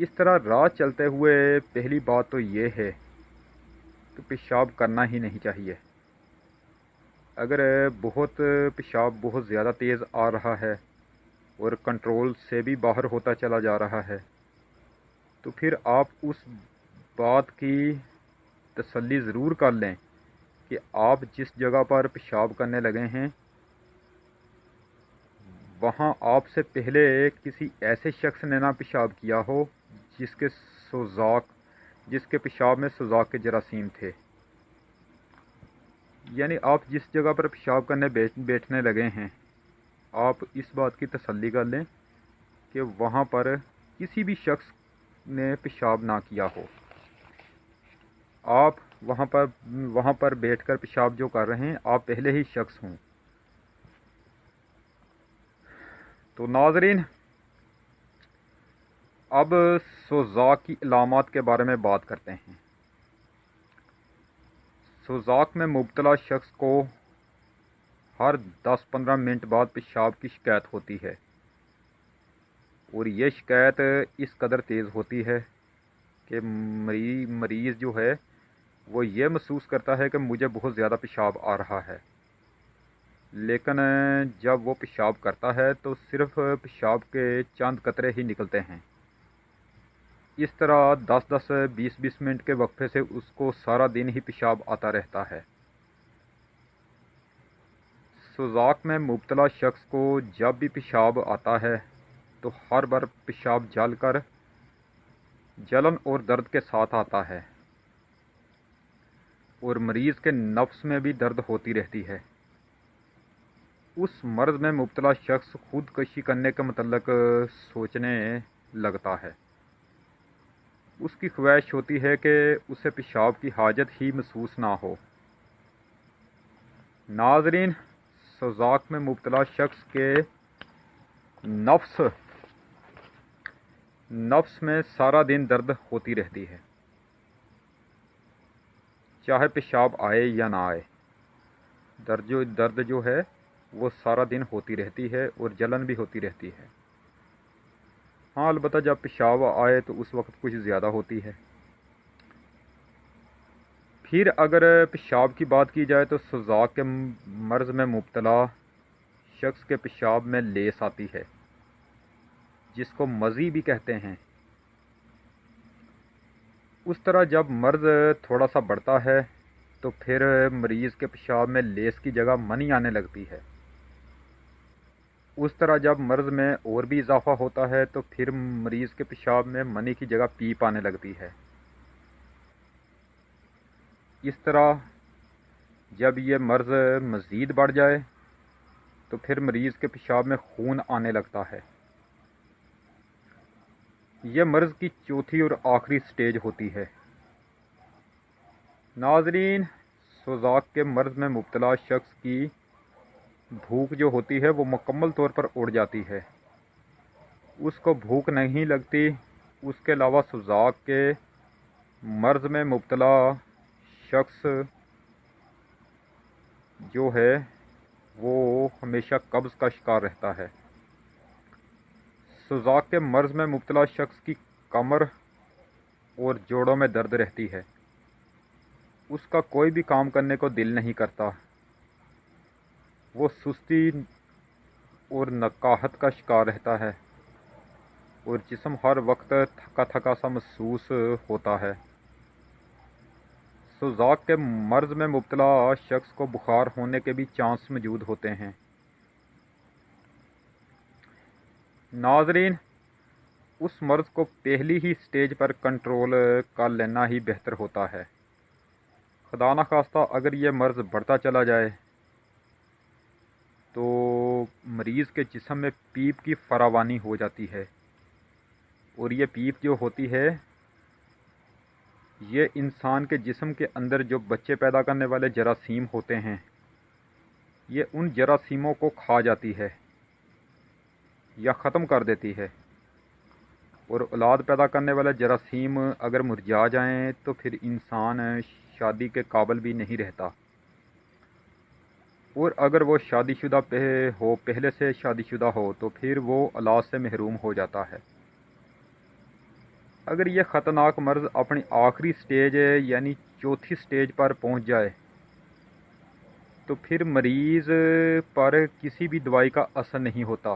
اس طرح راہ چلتے ہوئے پہلی بات تو یہ ہے کہ پیشاب کرنا ہی نہیں چاہیے۔ اگر پیشاب بہت زیادہ تیز آ رہا ہے اور کنٹرول سے بھی باہر ہوتا چلا جا رہا ہے تو پھر آپ اس بات کی تسلی ضرور کر لیں کہ آپ جس جگہ پر پیشاب کرنے لگے ہیں وہاں آپ سے پہلے کسی ایسے شخص نے نہ پیشاب کیا ہو جس کے پیشاب میں سوزاک کے جراثیم تھے۔ یعنی آپ جس جگہ پر پیشاب کرنے بیٹھنے لگے ہیں آپ اس بات کی تسلی کر لیں کہ وہاں پر کسی بھی شخص نے پیشاب نہ کیا ہو۔ آپ وہاں پر بیٹھ کر پیشاب جو کر رہے ہیں آپ پہلے ہی شخص ہوں۔ تو ناظرین، اب سوزاک کی علامات کے بارے میں بات کرتے ہیں۔ سوزاک میں مبتلا شخص کو ہر 10-15 منٹ بعد پیشاب کی شکایت ہوتی ہے، اور یہ شکایت اس قدر تیز ہوتی ہے کہ مریض جو ہے وہ یہ محسوس کرتا ہے کہ مجھے بہت زیادہ پیشاب آ رہا ہے، لیکن جب وہ پیشاب کرتا ہے تو صرف پیشاب کے چند قطرے ہی نکلتے ہیں۔ اس طرح 10-20 منٹ کے وقفے سے اس کو سارا دن ہی پیشاب آتا رہتا ہے۔ سوزاک میں مبتلا شخص کو جب بھی پیشاب آتا ہے تو ہر بار پیشاب جلن اور درد کے ساتھ آتا ہے، اور مریض کے نفس میں بھی درد ہوتی رہتی ہے۔ اس مرض میں مبتلا شخص خودکشی کرنے کے متعلق سوچنے لگتا ہے۔ اس کی خواہش ہوتی ہے کہ اسے پیشاب کی حاجت ہی محسوس نہ ہو۔ ناظرین، سوزاک میں مبتلا شخص کے نفس میں سارا دن درد ہوتی رہتی ہے، چاہے پیشاب آئے یا نہ آئے۔ درد جو ہے وہ سارا دن ہوتی رہتی ہے اور جلن بھی ہوتی رہتی ہے۔ ہاں، البتہ جب پیشاب آئے تو اس وقت کچھ زیادہ ہوتی ہے۔ پھر اگر پیشاب کی بات کی جائے تو سوزاک کے مرض میں مبتلا شخص کے پیشاب میں لیس آتی ہے، جس کو مزی بھی کہتے ہیں۔ اس طرح جب مرض تھوڑا سا بڑھتا ہے تو پھر مریض کے پیشاب میں لیس کی جگہ منی آنے لگتی ہے۔ اس طرح جب مرض میں اور بھی اضافہ ہوتا ہے تو پھر مریض کے پیشاب میں منی کی جگہ پیپ آنے لگتی ہے۔ اس طرح جب یہ مرض مزید بڑھ جائے تو پھر مریض کے پیشاب میں خون آنے لگتا ہے۔ یہ مرض کی چوتھی اور آخری سٹیج ہوتی ہے۔ ناظرین، سوزاک کے مرض میں مبتلا شخص کی بھوک جو ہوتی ہے وہ مکمل طور پر اڑ جاتی ہے، اس کو بھوک نہیں لگتی۔ اس کے علاوہ سوزاک کے مرض میں مبتلا شخص جو ہے وہ ہمیشہ قبض کا شکار رہتا ہے۔ سوزاک کے مرض میں مبتلا شخص کی کمر اور جوڑوں میں درد رہتی ہے، اس کا کوئی بھی کام کرنے کو دل نہیں کرتا، وہ سستی اور نقاہت کا شکار رہتا ہے، اور جسم ہر وقت تھکا تھکا سا محسوس ہوتا ہے۔ سوزاک کے مرض میں مبتلا شخص کو بخار ہونے کے بھی چانس موجود ہوتے ہیں۔ ناظرین، اس مرض کو پہلی ہی سٹیج پر کنٹرول کر لینا ہی بہتر ہوتا ہے۔ خدا نخواستہ اگر یہ مرض بڑھتا چلا جائے تو مریض کے جسم میں پیپ کی فراوانی ہو جاتی ہے، اور یہ پیپ جو ہوتی ہے یہ انسان کے جسم کے اندر جو بچے پیدا کرنے والے جراثیم ہوتے ہیں یہ ان جراثیموں کو کھا جاتی ہے یا ختم کر دیتی ہے، اور اولاد پیدا کرنے والے جراثیم اگر مرجھا جائیں تو پھر انسان شادی کے قابل بھی نہیں رہتا، اور اگر وہ پہلے سے شادی شدہ ہو تو پھر وہ اولاد سے محروم ہو جاتا ہے۔ اگر یہ خطرناک مرض اپنی آخری سٹیج یعنی چوتھی سٹیج پر پہنچ جائے تو پھر مریض پر کسی بھی دوائی کا اثر نہیں ہوتا،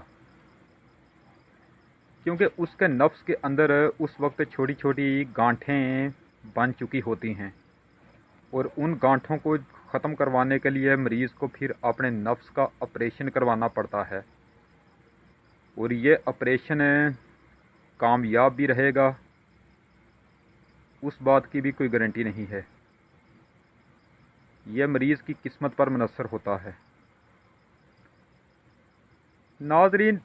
کیونکہ اس کے نفس کے اندر اس وقت چھوٹی چھوٹی گانٹھیں بن چکی ہوتی ہیں، اور ان گانٹھوں کو ختم کروانے کے لیے مریض کو پھر اپنے نفس کا آپریشن کروانا پڑتا ہے، اور یہ آپریشن کامیاب بھی رہے گا اس بات کی بھی کوئی گارنٹی نہیں ہے، یہ مریض کی قسمت پر منحصر ہوتا ہے۔ ناظرین،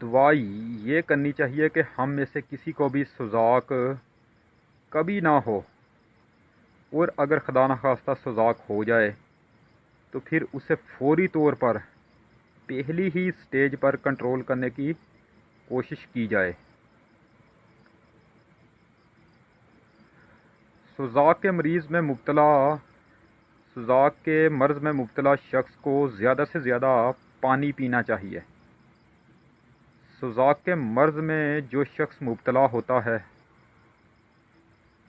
دعائی یہ کرنی چاہیے کہ ہم میں سے کسی کو بھی سوزاک کبھی نہ ہو، اور اگر خدا نخواستہ سوزاک ہو جائے تو پھر اسے فوری طور پر پہلی ہی سٹیج پر کنٹرول کرنے کی کوشش کی جائے۔ سوزاک کے مرض میں مبتلا شخص کو زیادہ سے زیادہ پانی پینا چاہیے۔ سوزاک کے مرض میں جو شخص مبتلا ہوتا ہے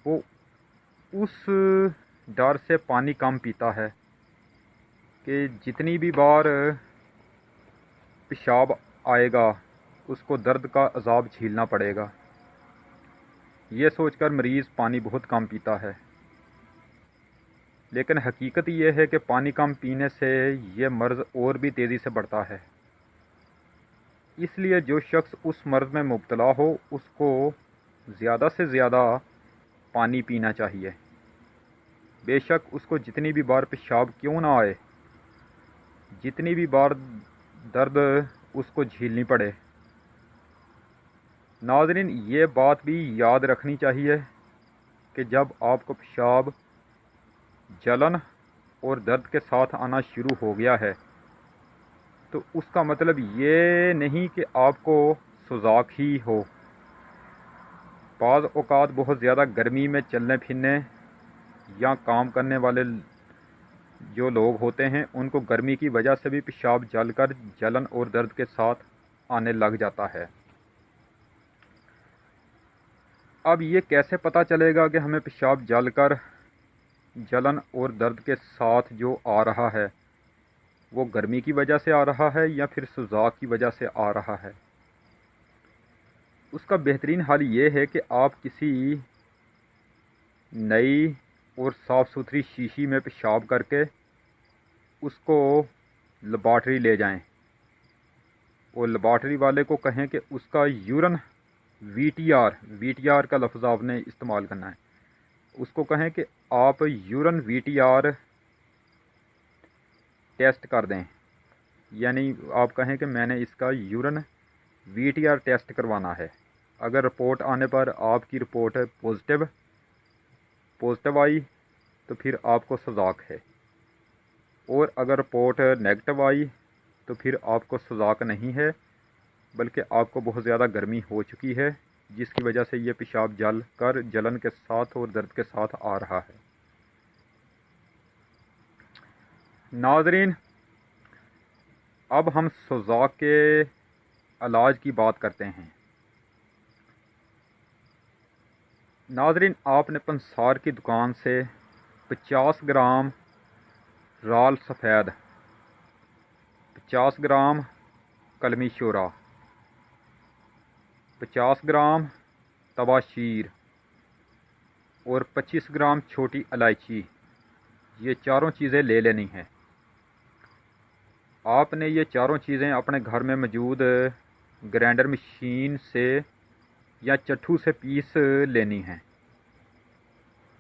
وہ اس ڈر سے پانی کم پیتا ہے کہ جتنی بھی بار پیشاب آئے گا اس کو درد کا عذاب جھیلنا پڑے گا، یہ سوچ کر مریض پانی بہت کم پیتا ہے۔ لیکن حقیقت یہ ہے کہ پانی کم پینے سے یہ مرض اور بھی تیزی سے بڑھتا ہے، اس لیے جو شخص اس مرض میں مبتلا ہو اس کو زیادہ سے زیادہ پانی پینا چاہیے، بے شک اس کو جتنی بھی بار پیشاب کیوں نہ آئے، جتنی بھی بار درد اس کو جھیلنی پڑے۔ ناظرین، یہ بات بھی یاد رکھنی چاہیے کہ جب آپ کو پیشاب جلن اور درد کے ساتھ آنا شروع ہو گیا ہے تو اس کا مطلب یہ نہیں کہ آپ کو سوزاک ہی ہو۔ بعض اوقات بہت زیادہ گرمی میں چلنے پھرنے یا کام کرنے والے جو لوگ ہوتے ہیں ان کو گرمی کی وجہ سے بھی پیشاب جل کر جلن اور درد کے ساتھ آنے لگ جاتا ہے۔ اب یہ کیسے پتہ چلے گا کہ ہمیں پیشاب جل کر جلن اور درد کے ساتھ جو آ رہا ہے وہ گرمی کی وجہ سے آ رہا ہے یا پھر سوزاک کی وجہ سے آ رہا ہے؟ اس کا بہترین حل یہ ہے کہ آپ کسی نئی اور صاف ستھری شیشی میں پیشاب کر کے اس کو لیبارٹری لے جائیں، اور لیبارٹری والے کو کہیں کہ اس کا یورن وی ٹی آر کا لفظ آپ نے استعمال کرنا ہے، اس کو کہیں کہ آپ urine V T R test کر دیں، یعنی آپ کہیں کہ میں نے اس کا urine V T R test کروانا ہے۔ اگر رپورٹ آنے پر آپ کی رپورٹ پازیٹیو آئی تو پھر آپ کو سوزاک ہے، اور اگر رپورٹ نیگیٹو آئی تو پھر آپ کو سوزاک نہیں ہے بلکہ آپ کو بہت زیادہ گرمی ہو چکی ہے، جس کی وجہ سے یہ پیشاب جل کر جلن کے ساتھ اور درد کے ساتھ آ رہا ہے۔ ناظرین، اب ہم سوزاک کے علاج کی بات کرتے ہیں۔ ناظرین، آپ نے پنسار کی دکان سے 50 گرام رال سفید، 50 گرام کلمی شورا، 50 گرام تباشیر اور 25 گرام چھوٹی الائچی، یہ چاروں چیزیں لے لینی ہیں۔ آپ نے یہ چاروں چیزیں اپنے گھر میں موجود گرائنڈر مشین سے یا چٹھو سے پیس لینی ہیں۔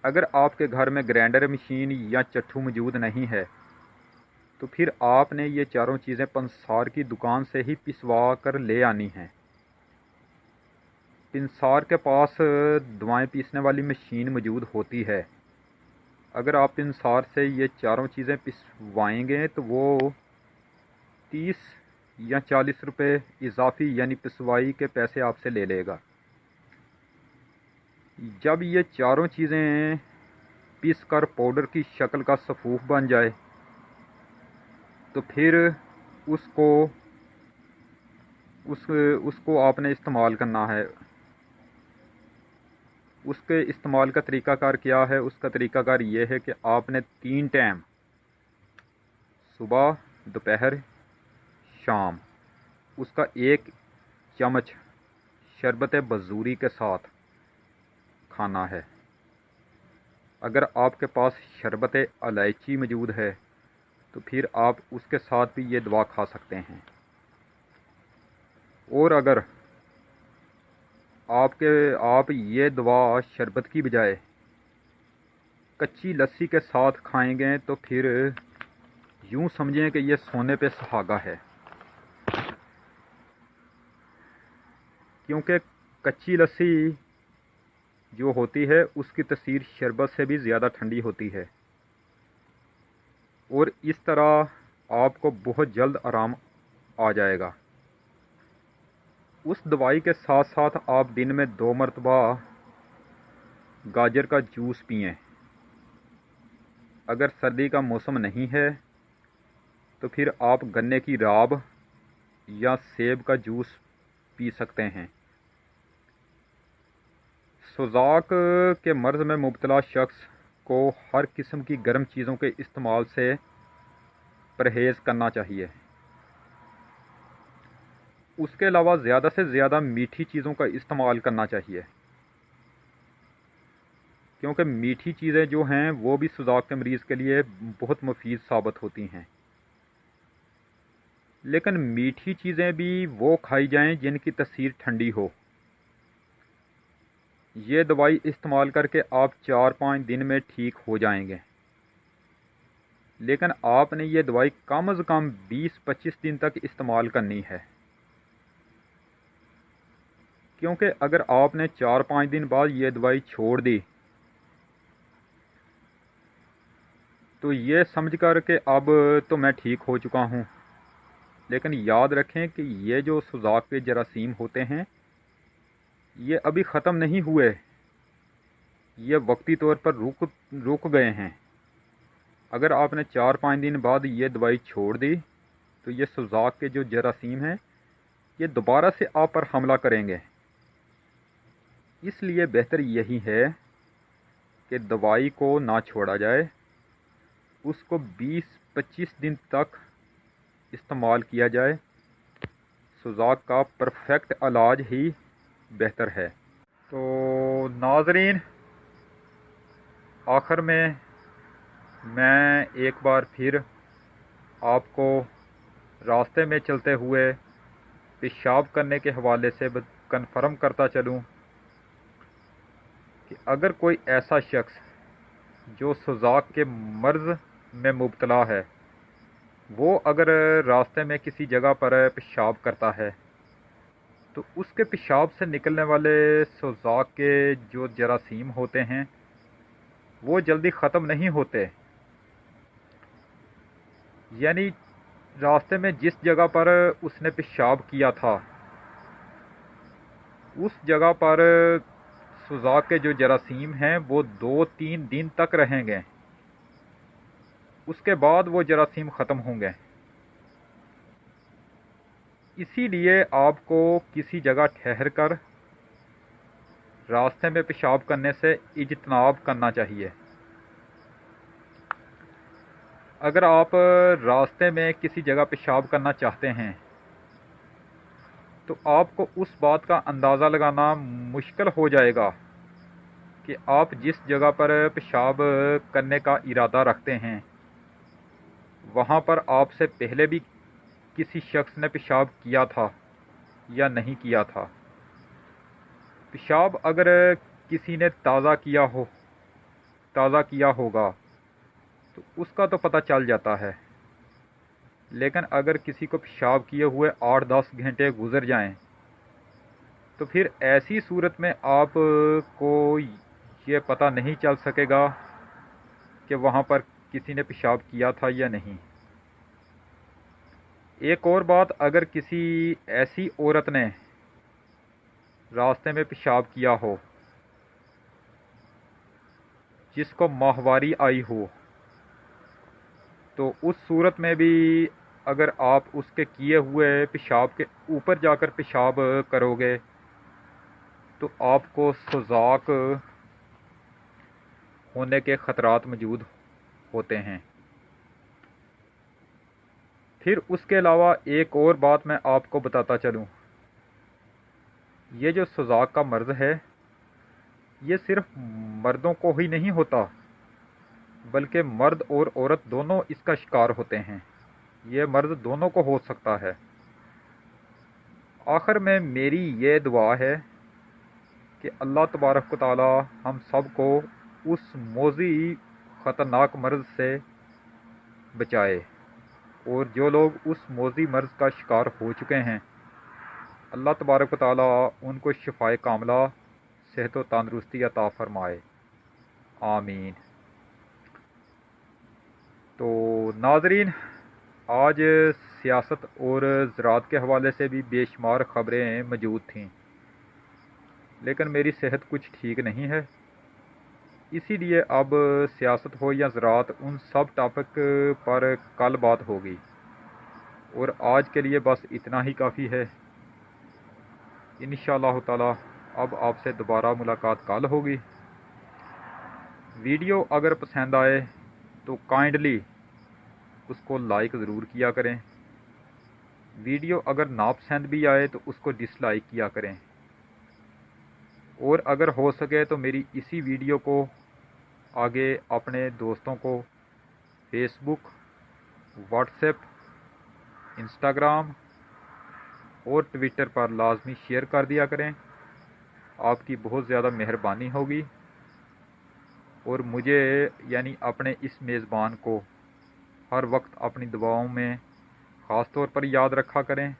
اگر آپ کے گھر میں گرائنڈر مشین یا چٹھو موجود نہیں ہے تو پھر آپ نے یہ چاروں چیزیں پنسار کی دکان سے ہی پسوا کر لے آنی ہیں۔ پنسار کے پاس دوائیں پیسنے والی مشین موجود ہوتی ہے، اگر آپ پنسار سے یہ چاروں چیزیں پسوائیں گے تو وہ 30 یا 40 روپے اضافی یعنی پسوائی کے پیسے آپ سے لے لے گا۔ جب یہ چاروں چیزیں پیس کر پاؤڈر کی شکل کا سفوف بن جائے تو پھر اس کو آپ نے استعمال کرنا ہے۔ اس کے استعمال کا طریقہ کار کیا ہے؟ اس کا طریقہ کار یہ ہے کہ آپ نے 3 ٹائم صبح، دوپہر، شام اس کا 1 چمچ شربت بزوری کے ساتھ کھانا ہے۔ اگر آپ کے پاس شربت الائچی موجود ہے تو پھر آپ اس کے ساتھ بھی یہ دوا کھا سکتے ہیں۔ اور اگر آپ یہ دوا شربت کی بجائے کچی لسی کے ساتھ کھائیں گے تو پھر یوں سمجھیں کہ یہ سونے پہ سہاگا ہے، کیونکہ کچی لسی جو ہوتی ہے اس کی تاثیر شربت سے بھی زیادہ ٹھنڈی ہوتی ہے، اور اس طرح آپ کو بہت جلد آرام آ جائے گا۔ اس دوائی کے ساتھ ساتھ آپ دن میں 2 مرتبہ گاجر کا جوس پئیں۔ اگر سردی کا موسم نہیں ہے تو پھر آپ گنے کی راب یا سیب کا جوس پی سکتے ہیں۔ سوزاک کے مرض میں مبتلا شخص کو ہر قسم کی گرم چیزوں کے استعمال سے پرہیز کرنا چاہیے۔ اس کے علاوہ زیادہ سے زیادہ میٹھی چیزوں کا استعمال کرنا چاہیے، کیونکہ میٹھی چیزیں جو ہیں وہ بھی سوزاک کے مریض کے لیے بہت مفید ثابت ہوتی ہیں۔ لیکن میٹھی چیزیں بھی وہ کھائی جائیں جن کی تاثیر ٹھنڈی ہو۔ یہ دوائی استعمال کر کے آپ 4-5 دن میں ٹھیک ہو جائیں گے، لیکن آپ نے یہ دوائی کم از کم 20-25 دن تک استعمال کرنی ہے، کیونکہ اگر آپ نے 4-5 دن بعد یہ دوائی چھوڑ دی تو یہ سمجھ کر کہ اب تو میں ٹھیک ہو چکا ہوں، لیکن یاد رکھیں کہ یہ جو سوزاک کے جراثیم ہوتے ہیں یہ ابھی ختم نہیں ہوئے، یہ وقتی طور پر رک گئے ہیں۔ اگر آپ نے 4-5 دن بعد یہ دوائی چھوڑ دی تو یہ سوزاک کے جو جراثیم ہیں یہ دوبارہ سے آپ پر حملہ کریں گے۔ اس لیے بہتر یہی ہے کہ دوائی کو نہ چھوڑا جائے، اس کو 20-25 دن تک استعمال کیا جائے۔ سوزاک کا پرفیکٹ علاج ہی بہتر ہے۔ تو ناظرین، آخر میں ایک بار پھر آپ کو راستے میں چلتے ہوئے پیشاب کرنے کے حوالے سے کنفرم کرتا چلوں کہ اگر کوئی ایسا شخص جو سوزاک کے مرض میں مبتلا ہے وہ اگر راستے میں کسی جگہ پر پیشاب کرتا ہے تو اس کے پیشاب سے نکلنے والے سوزاک کے جو جراثیم ہوتے ہیں وہ جلدی ختم نہیں ہوتے، یعنی راستے میں جس جگہ پر اس نے پیشاب کیا تھا اس جگہ پر سوزاک کے جو جراثیم ہیں وہ 2-3 دن تک رہیں گے، اس کے بعد وہ جراثیم ختم ہوں گے۔ اسی لیے آپ کو کسی جگہ ٹھہر کر راستے میں پیشاب کرنے سے اجتناب کرنا چاہیے۔ اگر آپ راستے میں کسی جگہ پیشاب کرنا چاہتے ہیں تو آپ کو اس بات کا اندازہ لگانا مشکل ہو جائے گا کہ آپ جس جگہ پر پیشاب کرنے کا ارادہ رکھتے ہیں وہاں پر آپ سے پہلے بھی کسی شخص نے پیشاب کیا تھا یا نہیں کیا تھا۔ پیشاب اگر کسی نے تازہ کیا ہوگا تو اس کا تو پتہ چل جاتا ہے، لیکن اگر کسی کو پیشاب کیے ہوئے 8-10 گھنٹے گزر جائیں تو پھر ایسی صورت میں آپ کو یہ پتہ نہیں چل سکے گا کہ وہاں پر کسی نے پیشاب کیا تھا یا نہیں۔ ایک اور بات، اگر کسی ایسی عورت نے راستے میں پیشاب کیا ہو جس کو ماہواری آئی ہو تو اس صورت میں بھی اگر آپ اس کے کیے ہوئے پیشاب کے اوپر جا کر پیشاب کرو گے تو آپ کو سوزاک ہونے کے خطرات موجود ہوتے ہیں۔ پھر اس کے علاوہ ایک اور بات میں آپ کو بتاتا چلوں، یہ جو سوزاک کا مرض ہے یہ صرف مردوں کو ہی نہیں ہوتا، بلکہ مرد اور عورت دونوں اس کا شکار ہوتے ہیں۔ یہ مرض دونوں کو ہو سکتا ہے۔ آخر میں میری یہ دعا ہے کہ اللہ تبارک و تعالی ہم سب کو اس موذی خطرناک مرض سے بچائے، اور جو لوگ اس موذی مرض کا شکار ہو چکے ہیں اللہ تبارک و تعالی ان کو شفائے کاملہ، صحت و تندرستی عطا فرمائے، آمین۔ تو ناظرین، آج سیاست اور زراعت کے حوالے سے بھی بے شمار خبریں موجود تھیں، لیکن میری صحت کچھ ٹھیک نہیں ہے، اسی لیے اب سیاست ہو یا زراعت ان سب ٹاپک پر کل بات ہوگی، اور آج کے لیے بس اتنا ہی کافی ہے۔ انشاءاللہ تعالی اب آپ سے دوبارہ ملاقات کل ہوگی۔ ویڈیو اگر پسند آئے تو کائنڈلی اس کو لائک ضرور کیا کریں، ویڈیو اگر ناپسند بھی آئے تو اس کو ڈس لائک کیا کریں، اور اگر ہو سکے تو میری اسی ویڈیو کو آگے اپنے دوستوں کو فیس بک، واٹس ایپ، انسٹاگرام اور ٹویٹر پر لازمی شیئر کر دیا کریں۔ آپ کی بہت زیادہ مہربانی ہوگی، اور مجھے یعنی اپنے اس میزبان کو ہر وقت اپنی دعاؤں میں خاص طور پر یاد رکھا کریں،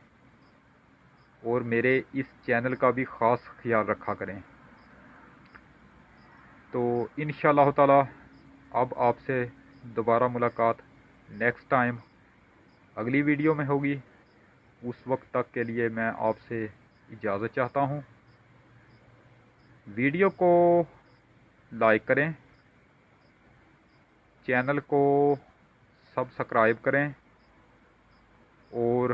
اور میرے اس چینل کا بھی خاص خیال رکھا کریں۔ تو انشاءاللہ تعالی اب آپ سے دوبارہ ملاقات نیکسٹ ٹائم اگلی ویڈیو میں ہوگی۔ اس وقت تک کے لیے میں آپ سے اجازت چاہتا ہوں۔ ویڈیو کو لائک کریں، چینل کو سبسکرائب کریں، اور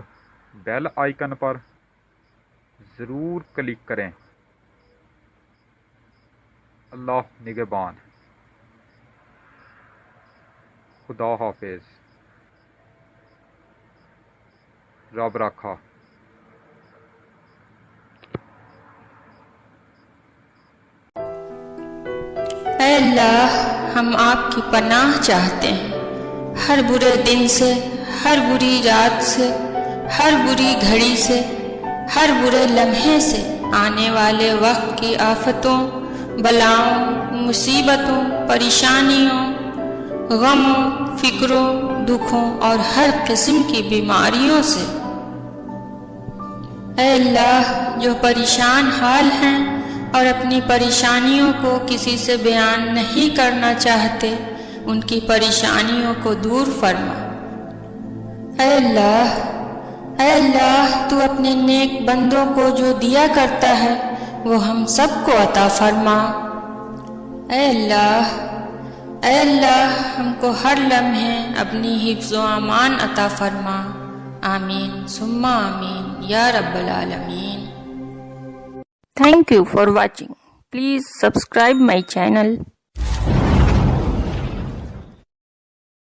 بیل آئیکن پر ضرور کلک کریں۔ اللہ نگہبان۔ خدا حافظ۔ رب رکھا۔ اے اللہ، ہم آپ کی پناہ چاہتے ہیں، ہر برے دن سے، ہر بری رات سے، ہر بری گھڑی سے، ہر برے لمحے سے، آنے والے وقت کی آفتوں، بلاؤں، مصیبتوں، پریشانیوں، غموں، فکروں، دکھوں اور ہر قسم کی بیماریوں سے۔ اے اللہ، جو پریشان حال ہیں اور اپنی پریشانیوں کو کسی سے بیان نہیں کرنا چاہتے، ان کی پریشانیوں کو دور فرما۔ اے اللہ، تو اپنے نیک بندوں کو جو دیا کرتا ہے وہ ہم سب کو عطا فرما۔ اے اللہ، ہم کو ہر لمحے اپنی حفظ و امان عطا فرما، آمین ثم آمین یا رب العالمین۔ Thank you for watching. Please subscribe my channel.